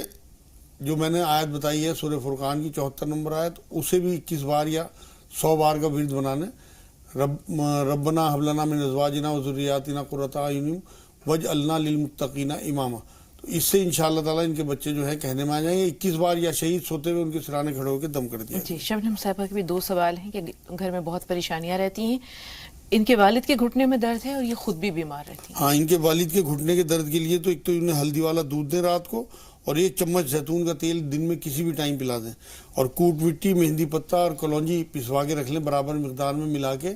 جو میں نے آیت بتائی ہے سورہ فرقان کی 74 نمبر آیت، اسے بھی 21 بار یا 100 بار کا ورد بنانے. ربنا هب لنا من ازواجنا وذریاتنا قرۃ اعین واجعلنا للمتقین اماما. تو اس سے انشاءاللہ تعالیٰ ان کے بچے جو ہے کہنے میں آ جائیں گے. 21 بار یا شہید سوتے ہوئے ان کے سرانے کھڑے ہو کے دم کر دیا. جی شبنم صاحبہ کے بھی 2 سوال ہیں کہ گھر میں بہت پریشانیاں رہتی ہیں، ان کے والد کے گھٹنے میں درد ہے اور یہ خود بھی بیمار رہتی ہیں. ہاں، ان کے والد کے گھٹنے کے درد کے لیے تو ایک تو انہیں ہلدی والا دودھ دیں رات کو، اور 1 چمچ زیتون کا تیل دن میں کسی بھی ٹائم پلا دیں، اور کوٹ مٹی، مہندی پتہ اور کلونجی پسوا کے رکھ لیں برابر مقدار میں ملا کے،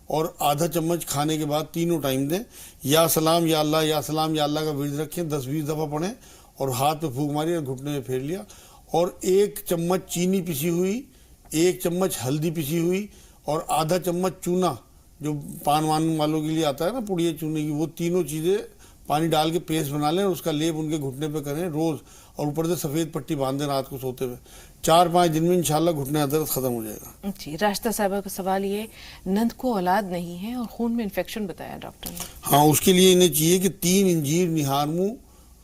اور آدھا چمچ کھانے کے بعد تینوں ٹائم دیں. یا سلام یا اللہ یا سلام یا اللہ کا ورد رکھیں، 10-20 دفعہ پڑھیں، اور ہاتھ پہ پھونک ماری اور گھٹنے میں پھیر لیا. اور 1 چمچ چینی پسی ہوئی، 1 چمچ ہلدی پسی ہوئی، اور آدھا چمچ چونا جو پان وان والوں کے لیے آتا ہے نا پڑیے چونے کی، وہ تینوں چیزیں پانی ڈال کے پیسٹ بنا لیں اور اس کا لیپ ان کے گھٹنے پہ کریں روز، اور اوپر سے سفید پٹی باندھ دیں رات کو سوتے ہوئے. 4-5 دن میں انشاءاللہ گھٹنے کا درد ختم ہو جائے گا. جی راشدہ صاحبہ کا سوال یہ، نند کو اولاد نہیں ہے اور خون میں انفیکشن بتایا ڈاکٹر نے. ہاں، اس کے لیے انہیں چاہیے کہ 3 انجیر نہار منہ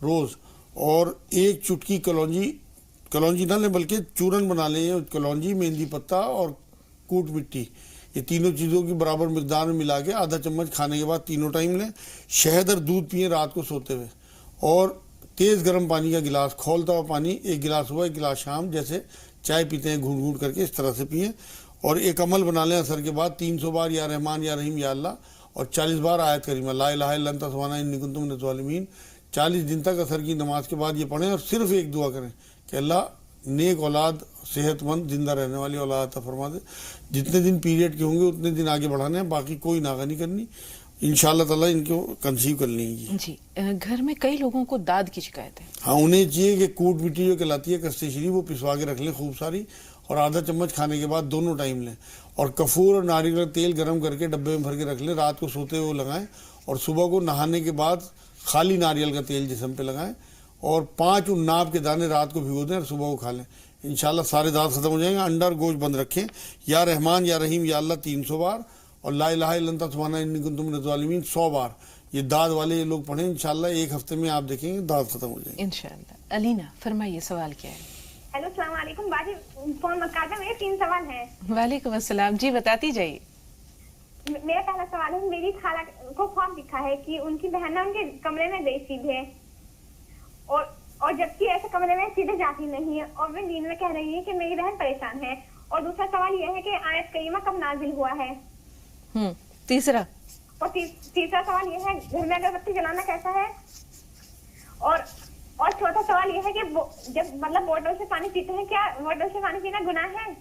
روز، اور 1 چٹکی کلونجی نہ لیں بلکہ چورن بنا لیں، کلونجی، مہندی پتہ اور کوٹ مٹی، یہ تینوں چیزوں کی برابر مقدار میں ملا کے آدھا چمچ کھانے کے بعد تینوں ٹائم لیں. شہد اور دودھ پئیں رات کو سوتے ہوئے، اور تیز گرم پانی کا گلاس، کھولتا ہوا پانی 1 گلاس صبح 1 گلاس شام، جیسے چائے پیتے ہیں گھونٹ گھونٹ کر کے اس طرح سے پئیں. اور ایک عمل بنا لیں اثر کے بعد 300 بار یا رحمان یا رحیم یا اللہ، اور 40 بار آیت کریمہ لا الہ الا انت سبحانک انی کنت من الظالمین. 40 دن تک اثر کی نماز کے بعد یہ پڑھیں، اور صرف ایک دعا کریں کہ اللہ نیک اولاد، صحت مند، زندہ رہنے والی اولاد عطا فرما دے. جتنے دن پیریڈ کے ہوں گے اتنے دن آگے بڑھانے ہیں، باقی کوئی ناغہ نہیں کرنی. انشاءاللہ تعالیٰ ان کو کنسیو کر لیں گی. جی گھر میں کئی لوگوں کو داد کی شکایت ہے. ہاں، انہیں چاہیے کہ کوٹ مٹی جو کہلاتی ہے کستے شری، وہ پسوا کے رکھ لیں خوب ساری، اور آدھا چمچ کھانے کے بعد دونوں ٹائم لیں. اور کفور اور ناریل کا تیل گرم کر کے ڈبے میں بھر کے رکھ لیں، رات کو سوتے ہوئے لگائیں، اور صبح کو نہانے کے بعد خالی ناریل کا تیل جسم پہ لگائیں، اور 5 عناب کے دانے رات کو بھگو دیں اور صبح کو کھا لیں. انشاءاللہ سارے دانت ختم ہو جائیں گے. انڈا اور گوشت بند رکھیں. یا رحمان یا رحیم یا اللہ 300 بار، اور لا الہ الا انت سبحانک انی کنت من الظالمین 100 بار. یہ داد والے یہ لوگ پڑھیں، انشاءاللہ 1 ہفتے میں آپ دیکھیں گے داد ختم ہو جائیں گے انشاءاللہ. علینا فرمائیے سوال کیا ہے؟ ہیلو السلام علیکم باجی، فون مت کاٹیں، میرے 3 سوال ہیں. وعلیکم السلام. جی بتاتی جائیے. میرا پہلا سوال ہے، میری خالہ کو خواب دکھا ہے کہ ان کی بہن ان کے کمرے میں گئی سیدھے، اور جبکہ ایسے کمرے میں سیدھے جاتی نہیں ہے، اور وہ نیند میں کہہ رہی ہے کہ میری بہن پریشان ہے. اور دوسرا سوال یہ ہے کہ آیت کریمہ کب نازل ہوا ہے. تیسرا سوال یہ ہے گھر میں اگر بتی جلانا کیسا ہے. اور چوتھا سوال یہ ہے کہ جب مطلب بوتل سے پانی پیتے ہیں، کیا بوتل سے پانی پینا گناہ ہے؟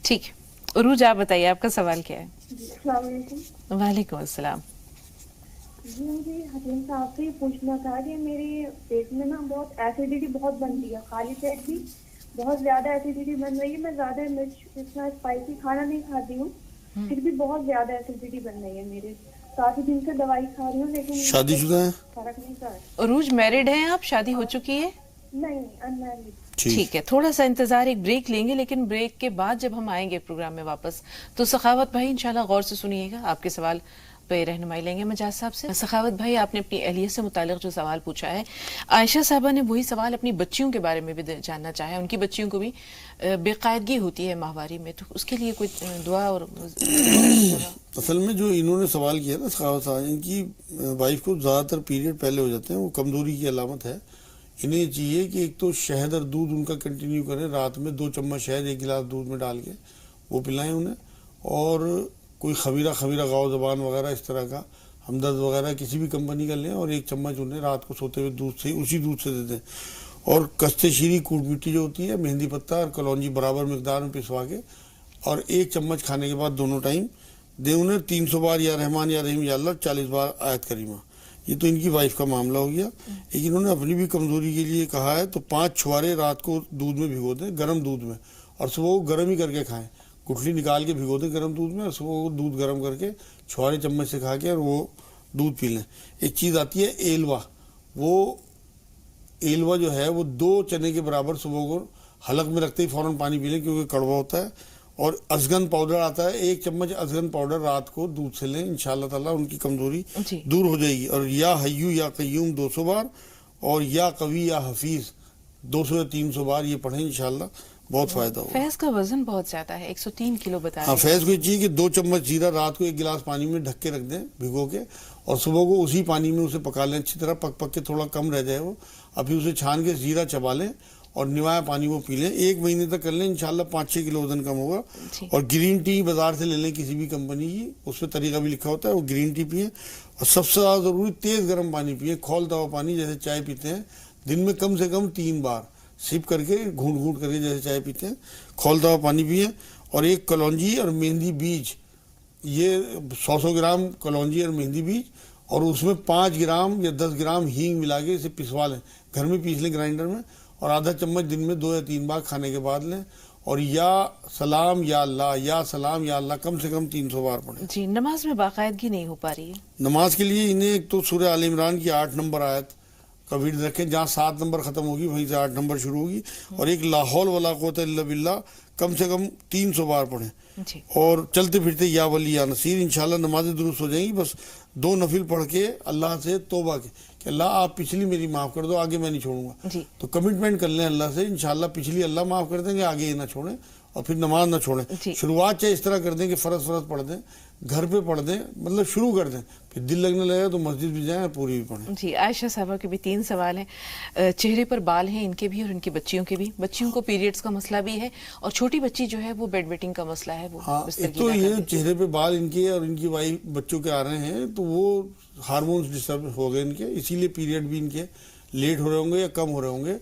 ٹھیک. عروج آپ بتائیے آپ کا سوال کیا ہے؟ السلام علیکم. وعلیکم السلام. جی مجھے حکیم صاحب سے پوچھنا تھا کہ میری پیٹ میں نا بہت ایسیڈیٹی بہت بنتی ہے، خالی پیٹ بھی بہت زیادہ ایسیڈیٹی بن رہی ہے. میں زیادہ مرچ اتنا اسپائسی کھانا نہیں کھاتی ہوں، پھر بھی بہت زیادہ ایسیڈیٹی بن رہی ہے میرے. کافی دن سے دوائی کھا رہی ہوں لیکن شادی شدہ ہیں؟ فرق نہیں پڑا. عروج میرڈ ہیں آپ؟ شادی ہو چکی ہے؟ نہیں، انمیرڈ. ٹھیک ہے، تھوڑا سا انتظار، ایک بریک لیں گے، لیکن بریک کے بعد جب ہم آئیں گے پروگرام میں واپس تو سخاوت بھائی انشاءاللہ غور سے سنیے گا، آپ کے سوال پہ رہنمائی لیں گے مجاز صاحب سے. سخاوت بھائی آپ نے اپنی اہلیت سے متعلق جو سوال پوچھا ہے، عائشہ صاحبہ نے وہی سوال اپنی بچیوں کے بارے میں بھی جاننا چاہا ہے. ان کی بچیوں کو بھی بے قاعدگی ہوتی ہے ماہواری میں، تو اس کے لیے کوئی دعا اور اصل میں جو انہوں نے سوال کیا نا سخاوت صاحب، ان کی وائف کو زیادہ تر پیریڈ پہلے ہو جاتے ہیں، وہ کمزوری کی علامت ہے. انہیں چاہیے کہ ایک تو شہد اور دودھ ان کا کنٹینیو کریں، رات میں 2 چمچ شہد 1 گلاس دودھ میں ڈال کے وہ پلائیں انہیں. اور کوئی خمیرہ غاؤ زبان وغیرہ اس طرح کا ہمدرد وغیرہ کسی بھی کمپنی کا لیں، اور 1 چمچ انہیں رات کو سوتے ہوئے دودھ سے اسی دودھ سے دے دیں. اور کستے شیری کوٹ مٹی جو ہوتی ہے، مہندی پتہ اور کلونجی برابر مقدار میں پسوا کے، اور 1 چمچ کھانے کے بعد دونوں ٹائم دیں انہیں. 300 بار یا رحمان یا رحیم یا اللہ، 40 بار آیت کریمہ. یہ تو ان کی وائف کا معاملہ ہو گیا. لیکن انہوں نے اپنی بھی کمزوری کے لیے کہا ہے تو 5 چھوارے رات کو دودھ میں بھگو دیں، گرم دودھ میں، اور صبح کو گرم ہی کر کے کھائیں. گٹھلی نکال کے بھگو دیں گرم دودھ میں، اور صبح کو دودھ گرم کر کے چھوارے چمچ سے کھا کے اور وہ دودھ پی لیں. ایک چیز آتی ہے ایلوا، وہ ایلوا جو ہے وہ 2 چنے کے برابر صبح کو حلق میں رکھتے ہی فوراً پانی پی لیں کیونکہ کڑوا ہوتا ہے. اور ازگن پاؤڈر آتا ہے، 1 چمچ ازگن پاؤڈر رات کو دودھ سے لیں، انشاءاللہ تعالیٰ ان کی کمزوری دور ہو جائے گی. اور یا حیو یا قیوم 200 بار، اور یا قوی یا حفیظ 200 یا 300 بار یہ پڑھیں انشاءاللہ بہت فائدہ ہوگا. فیض کا وزن بہت زیادہ ہے، 103 کلو بتا ہاں، رہے فیض کو یہ چاہیے کہ 2 چمچ زیرہ رات کو 1 گلاس پانی میں ڈھک کے رکھ دیں بھگو کے، اور صبح کو اسی پانی میں اسے پکا لیں اچھی طرح، پک کے تھوڑا کم رہ جائے وہ، اب پھر اسے چھان کے زیرہ چبا لیں اور نوایا پانی وہ پی لیں. 1 مہینے تک کر لیں انشاءاللہ 5-6 کلو وزن کم ہوگا. اور گرین ٹی بازار سے لے لیں کسی بھی کمپنی کی، اس پہ طریقہ بھی لکھا ہوتا ہے، وہ گرین ٹی پئیں. اور سب سے زیادہ ضروری تیز گرم پانی پئیں، کھولتا ہوا پانی جیسے چائے پیتے ہیں، دن میں کم سے کم 3 بار سپ کر کے گھونٹ گھونٹ کر کے جیسے چائے پیتے ہیں کھولتا ہوا پانی پئیں. اور 1 کلونجی اور مہندی بیج، یہ 100 گرام کلونجی اور مہندی بیج، اور اس میں 5 گرام یا 10 گرام ہینگ ملا کے اسے پسوا لیں، گھر میں پیس لیں گرائنڈر میں، اور آدھا چمچ دن میں 2 یا 3 بار کھانے کے بعد لیں. اور یا سلام یا اللہ، یا سلام یا اللہ کم سے کم 300 بار پڑھیں. جی، نماز میں باقاعدگی نہیں ہو پا رہی ہے. نماز کے لیے انہیں ایک تو سورہ آل عمران کی 8 نمبر آیت کا ورد رکھیں، جہاں 7 نمبر ختم ہوگی وہیں سے 8 نمبر شروع ہوگی، اور ایک لا حول ولا قوت الا باللہ کم سے کم 300 بار پڑھیں. جی، اور چلتے پھرتے یا ولی یا نصیر، انشاءاللہ نمازیں درست ہو جائیں گی. بس 2 نفل پڑھ کے اللہ سے توبہ کی کہ اللہ آپ پچھلی میری معاف کر دو، آگے میں نہیں چھوڑوں گا. جی، تو کمٹمنٹ کر لیں اللہ سے، انشاءاللہ پچھلی اللہ معاف کر دیں گے، آگے یہ نہ چھوڑیں، اور پھر نماز نہ چھوڑیں. جی. شروعات چاہے اس طرح کر دیں کہ فرض پڑھ دیں، گھر پہ پڑھ دیں، مطلب شروع کر دیں، پھر دل لگنے لگے تو مسجد بھی جائیں اور پوری بھی پڑھیں. جی، عائشہ صاحبہ کے بھی 3 سوال ہیں. چہرے پر بال ہیں ان کے بھی اور ان کی بچیوں کے بھی. بچیوں کو پیریڈز کا مسئلہ بھی ہے، اور چھوٹی بچی جو ہے وہ بیڈ ویٹنگ کا مسئلہ ہے. وہ ہاں، ایک تو یہ چہرے پہ بال ان کے اور ان کی وائف بچوں کے آ رہے ہیں، تو وہ ہارمونز ڈسٹرب ہو گئے ان کے، اسی لیے پیریڈ بھی ان کے لیٹ ہو رہے ہوں گے یا کم ہو رہے ہوں گے.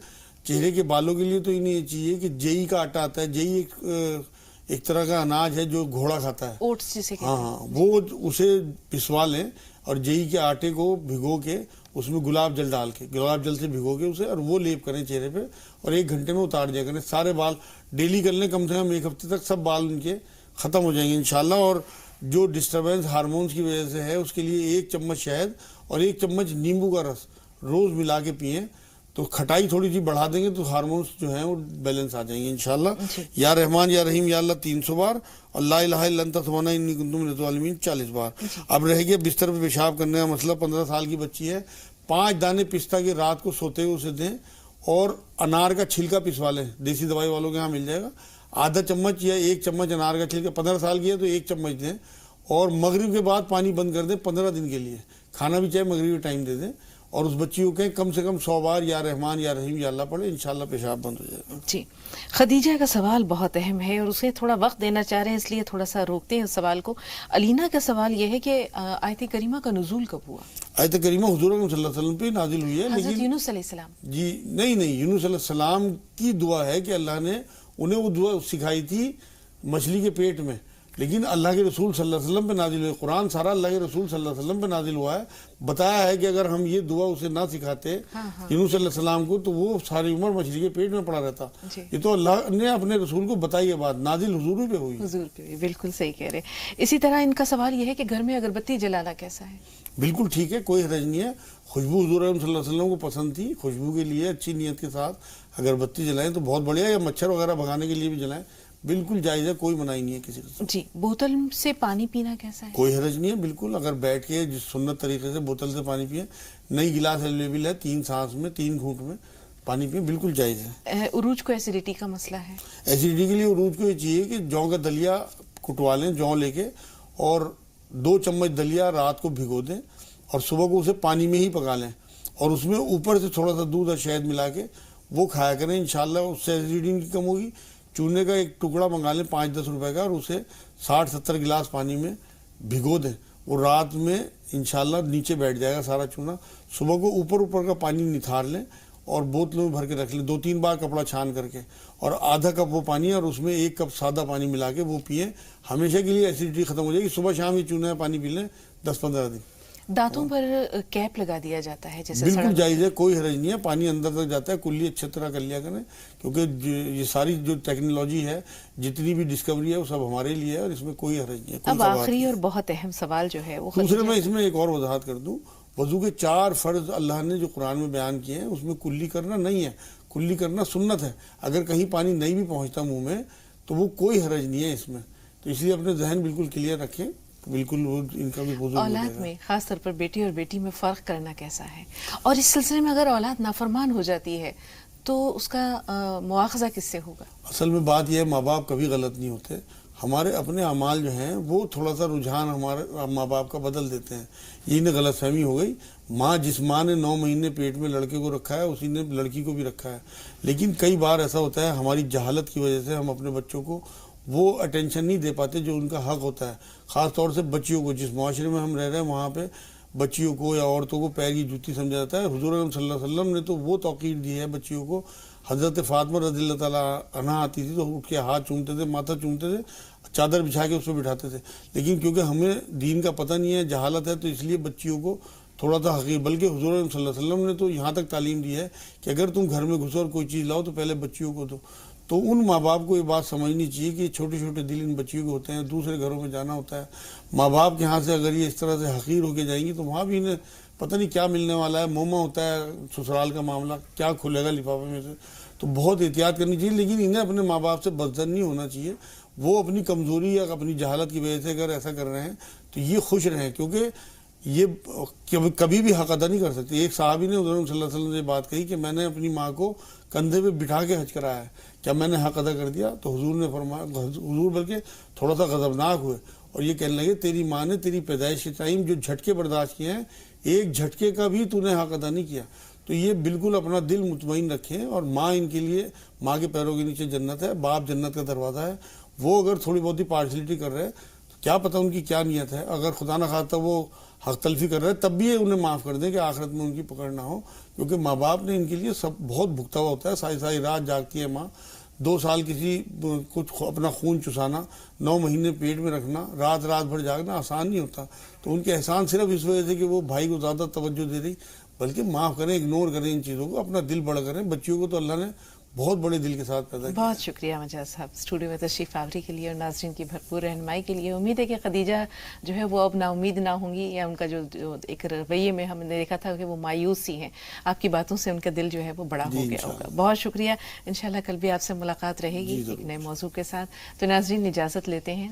چہرے کے بالوں کے لیے تو انہیں یہ چاہیے کہ جئی کا آٹا آتا ہے، جئی ایک طرح کا اناج ہے جو گھوڑا کھاتا ہے، اوٹس جسے کہتے ہیں. ہاں، وہ اسے پسوا لیں اور جئی کے آٹے کو بھگو کے اس میں گلاب جل ڈال کے، گلاب جل سے بھگو کے اسے، اور وہ لیپ کریں چہرے پہ، اور 1 گھنٹے میں اتار دیا کریں. سارے بال ڈیلی کر لیں، کم سے کم 1 ہفتے تک سب بال ان کے ختم ہو جائیں گے انشاءاللہ. اور جو ڈسٹربنس ہارمونز کی وجہ سے ہے اس کے لیے 1 چمچ شہد اور 1 چمچ نیمبو کا رس روز ملا کے پئیں، تو کھٹائی تھوڑی سی بڑھا دیں گے تو ہارمونز جو ہیں وہ بیلنس آ جائیں گے انشاءاللہ. یا رحمان یا رحیم یا اللہ 300 بار، اور لا الہ الا انت سبحانک انی کنت من الظالمین 40 بار. اب رہ گیا بستر پہ پیشاب کرنے کا مسئلہ. 15 سال کی بچی ہے، 5 دانے پستہ کے رات کو سوتے ہوئے اسے دیں، اور انار کا چھلکا پسوا لیں، دیسی دوائی والوں کے ہاں مل جائے گا. آدھا چمچ یا 1 چمچ انار کا چھلکا، 15 سال کی ہے تو 1 چمچ دیں، اور مغرب کے بعد پانی بند کر دیں 15 دن کے لیے. کھانا بھی چاہے مغربی ٹائم دے دیں، اور اس بچی کو کہیں کم سے کم 100 بار یا رحمان یا رحیم یا اللہ پڑھے، انشاءاللہ پیشاب بند ہو جائے گا. جی، خدیجہ کا سوال بہت اہم ہے اور اسے تھوڑا وقت دینا چاہ رہے ہیں، اس لیے تھوڑا سا روکتے ہیں اس سوال کو. علینا کا سوال یہ ہے کہ آیت کریمہ کا نزول کب ہوا؟ آیت کریمہ حضور اکرم صلی اللہ علیہ وسلم پہ نازل ہوئی ہے، حضرت لیکن یونس علیہ السلام. جی نہیں، یونس علیہ السلام کی دعا ہے کہ اللہ نے انہیں وہ دعا سکھائی تھی مچھلی کے پیٹ میں، لیکن اللہ کے رسول صلی اللہ علیہ وسلم پہ نازل ہوئے. قرآن سارا اللہ کے رسول صلی اللہ علیہ وسلم پہ نازل ہوا ہے. بتایا ہے کہ اگر ہم یہ دعا اسے نہ سکھاتے یونس علیہ السلام کو تو وہ ساری عمر مچھلی کے پیٹ میں پڑا رہتا. یہ تو اللہ نے اپنے رسول کو بتائی ہے بات، نازل حضور پہ ہوئی. حضور پہ بالکل صحیح کہہ رہے. اسی طرح ان کا سوال یہ ہے کہ گھر میں اگربتی جلانا کیسا ہے؟ بالکل ٹھیک ہے، کوئی حرج نہیں ہے. خوشبو حضور صلی اللہ علیہ وسلم کو پسند تھی، خوشبو کے لیے اچھی نیت کے ساتھ اگربتی جلائیں تو بہت بڑھیا، یا مچھر وغیرہ بھگانے کے لیے بھی جلائیں، بالکل جائز ہے، کوئی منائی نہیں ہے کسی کو. جی، بوتل سے پانی پینا کیسا ہے؟ کوئی حرج نہیں ہے، بالکل اگر بیٹھ کے جس سنت طریقے سے بوتل سے پانی پئیں، نئی گلاس اویلیبل ہے، 3 سانس میں 3 گھونٹ میں پانی پئیں، بالکل جائز ہے. عروج کو ایسیڈیٹی کا مسئلہ ہے؟ ایسیڈیٹی کے لیے عروج کو یہ چاہیے کہ جوں کا دلیا کٹوا لیں، جوں لے کے، اور 2 چمچ دلیا رات کو بھگو دیں، اور صبح کو اسے پانی میں ہی پکا لیں، اور اس میں اوپر سے تھوڑا سا دودھ اور شہد ملا کے وہ کھایا کریں، انشاءاللہ اس سے ایسیڈیٹی کی کم ہوگی. چونے کا ایک ٹکڑا منگا لیں 5-10 روپے کا، اور اسے 60-70 گلاس پانی میں بھگو دیں، وہ رات میں انشاءاللہ نیچے بیٹھ جائے گا سارا چونا. صبح کو اوپر کا پانی نتھار لیں اور بوتلوں میں بھر کے رکھ لیں، 2-3 بار کپڑا چھان کر کے، اور آدھا کپ وہ پانی اور اس میں 1 کپ سادہ پانی ملا کے وہ پئیں. ہمیشہ کے لیے ایسیڈیٹی ختم ہو جائے گی. صبح شام یہ چونا پانی پی لیں 10-15 دن. دانتوں پر کیپ لگا دیا جاتا ہے جیسے؟ بالکل جائز ہے، کوئی حرج نہیں ہے. پانی اندر تک جاتا ہے، کلی اچھی طرح کر لیا کریں، کیونکہ یہ ساری جو ٹیکنالوجی ہے، جتنی بھی ڈسکوری ہے، وہ سب ہمارے لیے ہے، اور اس میں کوئی حرج نہیں ہے. اب آخری اور بہت اہم سوال جو ہے وہ دوسرے میں اس میں ایک اور وضاحت کر دوں. وضو کے 4 فرض اللہ نے جو قرآن میں بیان کیے ہیں، اس میں کلی کرنا نہیں ہے، کلی کرنا سنت ہے. اگر کہیں پانی نہیں بھی پہنچتا منہ میں تو وہ کوئی حرج نہیں ہے اس میں. تو اس لیے اپنے ذہن بالکل کلیئر رکھیں، بالکل وہ ان کا بھی وضو. اولاد میں خاص طور پر بیٹی اور بیٹی میں فرق کرنا کیسا ہے؟ اور اس سلسلے میں اگر اولاد نافرمان ہو جاتی ہے تو اس کا مواخذہ کس سے ہوگا؟ اصل میں بات یہ ہے ماں باپ کبھی غلط نہیں ہوتے، ہمارے اپنے اعمال جو ہیں وہ تھوڑا سا رجحان ہمارے ماں باپ کا بدل دیتے ہیں. یہ انہیں غلط فہمی ہو گئی. جس ماں نے 9 مہینے پیٹ میں لڑکے کو رکھا ہے اسی نے لڑکی کو بھی رکھا ہے. لیکن کئی بار ایسا ہوتا ہے ہماری جہالت کی وجہ سے ہم اپنے بچوں کو وہ اٹینشن نہیں دے پاتے جو ان کا حق ہوتا ہے. خاص طور سے بچیوں کو، جس معاشرے میں ہم رہ رہے ہیں وہاں پہ بچیوں کو یا عورتوں کو پیر کی جوتی سمجھا جاتا ہے. حضور اکرم صلی اللہ علیہ وسلم نے تو وہ توقیر دی ہے بچیوں کو. حضرت فاطمہ رضی اللہ تعالیٰ عنہا آتی تھی تو اٹھ کے ہاتھ چومتے تھے، ماتھا چومتے تھے، چادر بچھا کے اس پہ بٹھاتے تھے. لیکن کیونکہ ہمیں دین کا پتہ نہیں ہے، جہالت ہے، تو اس لیے بچیوں کو تھوڑا سا حقیر، بلکہ حضور صلی اللہ علیہ وسلم نے تو یہاں تک تعلیم دی ہے کہ اگر تم گھر میں گھسو اور کوئی چیز لاؤ تو پہلے بچیوں کو دو. تو ان ماں باپ کو یہ بات سمجھنی چاہیے کہ چھوٹے چھوٹے دل ان بچیوں کے ہوتے ہیں، دوسرے گھروں میں جانا ہوتا ہے. ماں باپ کے ہاں سے اگر یہ اس طرح سے حقیر ہو کے جائیں گی تو وہاں بھی انہیں پتہ نہیں کیا ملنے والا ہے. موما ہوتا ہے سسرال کا معاملہ، کیا کھلے گا لفافے میں سے. تو بہت احتیاط کرنی چاہیے. لیکن انہیں اپنے ماں باپ سے بدظن نہیں ہونا چاہیے. وہ اپنی کمزوری یا اپنی جہالت کی وجہ سے اگر ایسا کر رہے ہیں تو یہ خوش رہیں، کیونکہ یہ کبھی بھی حق ادا نہیں کر سکتے. ایک صحابی نے حضور صلی اللہ علیہ وسلم سے بات کہی کہ میں نے اپنی ماں کو کندھے پہ بٹھا کے حج کرایا ہے، کیا میں نے حق ادا کر دیا؟ تو حضور نے فرمایا، حضور بلکہ تھوڑا سا غضبناک ہوئے اور یہ کہنے لگے تیری ماں نے تیری پیدائش کے ٹائم جو جھٹکے برداشت کیے ہیں، ایک جھٹکے کا بھی تو نے حق ادا نہیں کیا. تو یہ بالکل اپنا دل مطمئن رکھیں. اور ماں ان کے لیے، ماں کے پیروں کے نیچے جنت ہے، باپ جنت کا دروازہ ہے. وہ اگر تھوڑی بہت ہی پارشلٹی کر رہے ہیں تو کیا پتہ ان کی کیا نیت ہے. اگر خدا نہ خواستہ وہ حق تلفی کر رہے ہیں تب بھی انہیں معاف کر دیں کہ آخرت میں ان کی پکڑ نہ ہو. کیونکہ ماں باپ نے ان کے لیے سب بہت بھگتا ہوا ہوتا ہے. ساری ساری رات جاگتی ہے ماں. 2 سال کسی کچھ اپنا خون چسانا، 9 مہینے پیٹ میں رکھنا، رات رات بھر جاگنا آسان نہیں ہوتا. تو ان کے احسان صرف اس وجہ سے کہ وہ بھائی کو زیادہ توجہ دے رہی، بلکہ معاف کریں، اگنور کریں ان چیزوں کو، اپنا دل بڑا کریں. بچیوں کو تو اللہ نے بہت بڑے دل کے ساتھ پیدا کیا. بہت شکریہ مجاز صاحب اسٹوڈیو میں تشریف آوری کے لیے اور ناظرین کی بھرپور رہنمائی کے لیے. امید ہے کہ خدیجہ جو ہے وہ اب نا امید نہ ہوں گی، یا ان کا جو ایک رویے میں ہم نے دیکھا تھا کہ وہ مایوس سی ہیں، آپ کی باتوں سے ان کا دل جو ہے وہ بڑا ہو گیا ہوگا. بہت شکریہ. انشاءاللہ کل بھی آپ سے ملاقات رہے گی ایک نئے موضوع کے ساتھ. تو ناظرین اجازت لیتے ہیں.